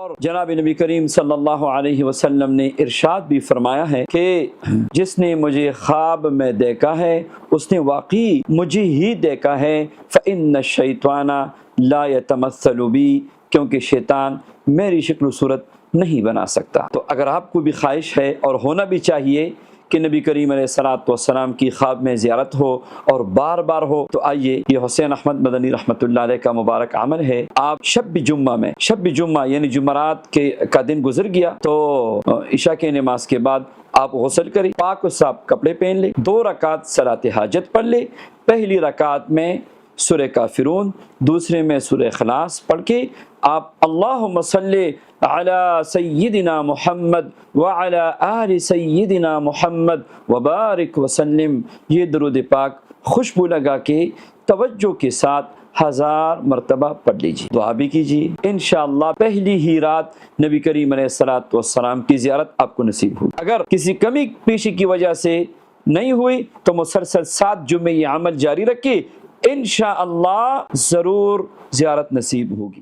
اور جناب نبی کریم صلی اللہ علیہ وسلم نے ارشاد بھی فرمایا ہے کہ جس نے مجھے خواب میں دیکھا ہے اس نے واقعی مجھے ہی دیکھا ہے، فإن الشیطان لا يتمثل بی، کیونکہ شیطان میری شکل و صورت نہیں بنا سکتا۔ تو اگر آپ کو بھی خواہش ہے اور ہونا بھی چاہیے کہ نبی کریم علیہ الصلوۃ والسلام کی خواب میں زیارت ہو اور بار بار ہو، تو آئیے، یہ حسین احمد مدنی رحمۃ اللہ علیہ کا مبارک عمل ہے۔ آپ شب جمعہ یعنی جمعرات کا دن گزر گیا تو عشاء کے نماز کے بعد آپ غسل کریں، پاک و صاف کپڑے پہن لیں، 2 رکعت صلاۃ حاجت پڑھ لیں۔ پہلی رکعت میں سورہ کافرون، دوسرے میں سورہ اخلاص پڑھ کے آپ اللہم صلی علی سیدنا محمد وعلی آل سیدنا محمد وبارک وسلم، یہ درود پاک خوشبو لگا کے توجہ کے ساتھ 1000 مرتبہ پڑھ لیجیے، دعا بھی کیجیے، انشاءاللہ پہلی ہی رات نبی کریم علیہ الصلوۃ والسلام کی زیارت آپ کو نصیب ہوگی۔ اگر کسی کمی پیشی کی وجہ سے نہیں ہوئی تو مسلسل 7 جمعے یہ عمل جاری رکھیں، انشاءاللہ ضرور زیارت نصیب ہوگی۔